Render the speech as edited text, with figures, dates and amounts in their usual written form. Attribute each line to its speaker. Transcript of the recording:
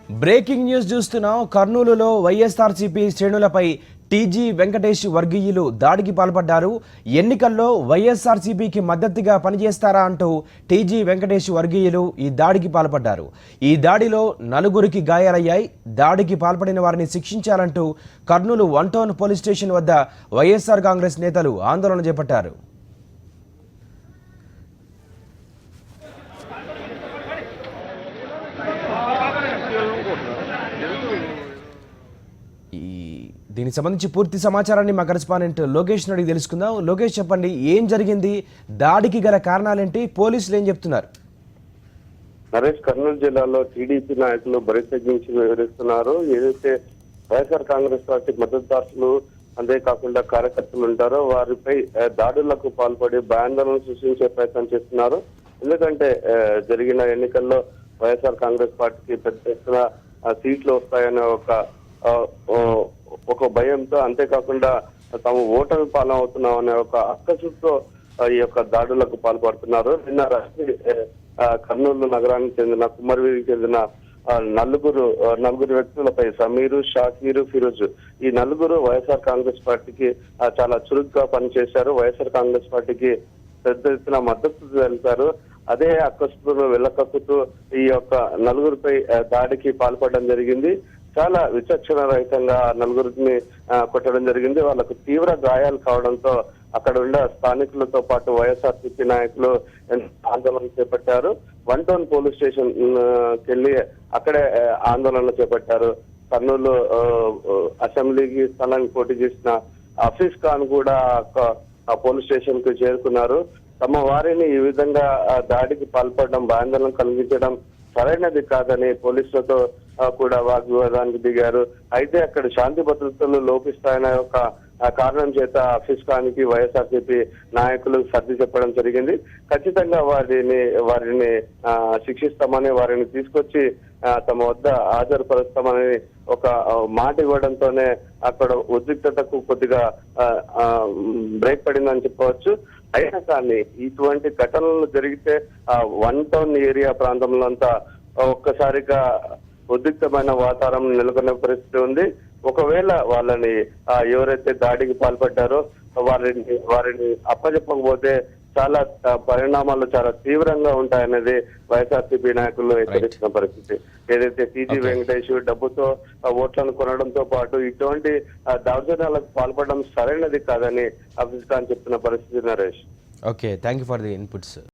Speaker 1: Breaking news చూస్తున్నాం. కర్నూలులో వైఎస్ఆర్సీపీ శ్రేణులపై టీజీ వెంకటేష్ వర్గీయులు దాడికి పాల్పడ్డారు. ఎన్నికల్లో వైఎస్ఆర్సీపీకి మద్దతుగా పనిచేస్తారా అంటూ టీజీ వెంకటేష్ వర్గీయులు ఈ దాడికి పాల్పడ్డారు. ఈ దాడిలో 4 గాయాలయ్యాయి. దాడికి పాల్పడిన వారిని శిక్షించాలంటూ కర్నూలు 1 టౌన్ పోలీస్ స్టేషన్ వద్ద వైఎస్ఆర్ కాంగ్రెస్ నేతలు ఆందోళన చేపట్టారు. దీనికి సంబంధించి పూర్తి సమాచారాన్ని మా కరెస్పాండెంట్ లోకేష్ అడిగి తెలుసుకుందాం. లోకేష్, చెప్పండి, ఏం జరిగింది? దాడికి గల కారణాలేంటి? పోలీసులు ఏం చెప్తున్నారు?
Speaker 2: నరేష్, కర్నూలు జిల్లాలో టీడీపీ నాయకులు బరితెగించి వివరిస్తున్నారు. ఏదైతే వైఎస్ఆర్ కాంగ్రెస్ పార్టీ మద్దతుదారులు అంతేకాకుండా కార్యకర్తలు ఉంటారో వారిపై దాడులకు పాల్పడి భయాందోళన సృష్టించే ప్రయత్నం చేస్తున్నారు. ఎందుకంటే జరిగిన ఎన్నికల్లో వైఎస్ఆర్ కాంగ్రెస్ పార్టీకి పెద్ద ఎత్తున సీట్లు వస్తాయనే ఒక భయంతో, అంతేకాకుండా తాము ఓటమి పాలవుతున్నాం అనే ఒక అక్కసుతో ఈ యొక్క దాడులకు పాల్పడుతున్నారు. నిన్న రాత్రి కర్నూలు నగరానికి చెందిన కుమ్మరివీధికి చెందిన నలుగురు వ్యక్తులపై సమీరు, షాకీరు, ఫిరోజ్, ఈ నలుగురు వైఎస్ఆర్ కాంగ్రెస్ పార్టీకి చాలా చురుగ్గా పనిచేశారు. వైఎస్ఆర్ కాంగ్రెస్ పార్టీకి పెద్ద ఎత్తున మద్దతు తెలిపారు. అదే అక్కసును వెళ్ళకక్కుతూ ఈ యొక్క నలుగురిపై దాడికి పాల్పడడం జరిగింది. చాలా విచక్షణ రహితంగా నలుగురిని కొట్టడం జరిగింది. వాళ్ళకు తీవ్ర గాయాలు కావడంతో అక్కడ ఉండే స్థానికులతో పాటు వైఎస్ఆర్సీపీ నాయకులు ఆందోళన చేపట్టారు. 1 టౌన్ పోలీస్ స్టేషన్ కెళ్లి అక్కడే ఆందోళన చేపట్టారు. కర్నూలు అసెంబ్లీకి స్థానానికి పోటీ చేసిన హఫీజ్ ఖాన్ కూడా పోలీస్ స్టేషన్ కు చేరుకున్నారు. తమ వారిని ఈ విధంగా దాడికి పాల్పడడం, భయాందోళన కలిగించడం సరైనది కాదని పోలీసులతో కూడా వాగ్వివాదానికి దిగారు. అయితే అక్కడ శాంతి భద్రతలు లోపిస్తాయనే ఒక కారణం చేత హఫీజ్ ఖాన్ కి వైఎస్ఆర్సీపీ నాయకులు సర్ది చెప్పడం జరిగింది. ఖచ్చితంగా వారిని శిక్షిస్తామని, వారిని తీసుకొచ్చి తమ వద్ద హాజరుపరుస్తామని ఒక మాట ఇవ్వడంతోనే అక్కడ ఉద్రిక్తతకు కొద్దిగా బ్రేక్ పడిందని చెప్పవచ్చు. అయినా కానీ ఇటువంటి ఘటనలు జరిగితే 1 టౌన్ ఏరియా ప్రాంతంలో అంతా ఒక్కసారిగా ఉద్రిక్తమైన వాతావరణం నెలకొనే పరిస్థితి ఉంది. ఒకవేళ వాళ్ళని ఎవరైతే దాడికి పాల్పడ్డారో వారిని అప్పచెప్పకపోతే చాలా పరిణామాలు చాలా తీవ్రంగా ఉంటాయనేది వైఎస్ఆర్సీపీ నాయకులు హెచ్చరిస్తున్న పరిస్థితి. ఏదైతే టీజీ వెంకటేష్ డబ్బుతో ఓట్లను కొనడంతో పాటు ఇటువంటి దౌర్జన్యాలకు పాల్పడడం సరైనది కాదని హఫీజ్ ఖాన్ చెప్తున్న పరిస్థితి. Naresh,
Speaker 1: okay, thank you for the inputs.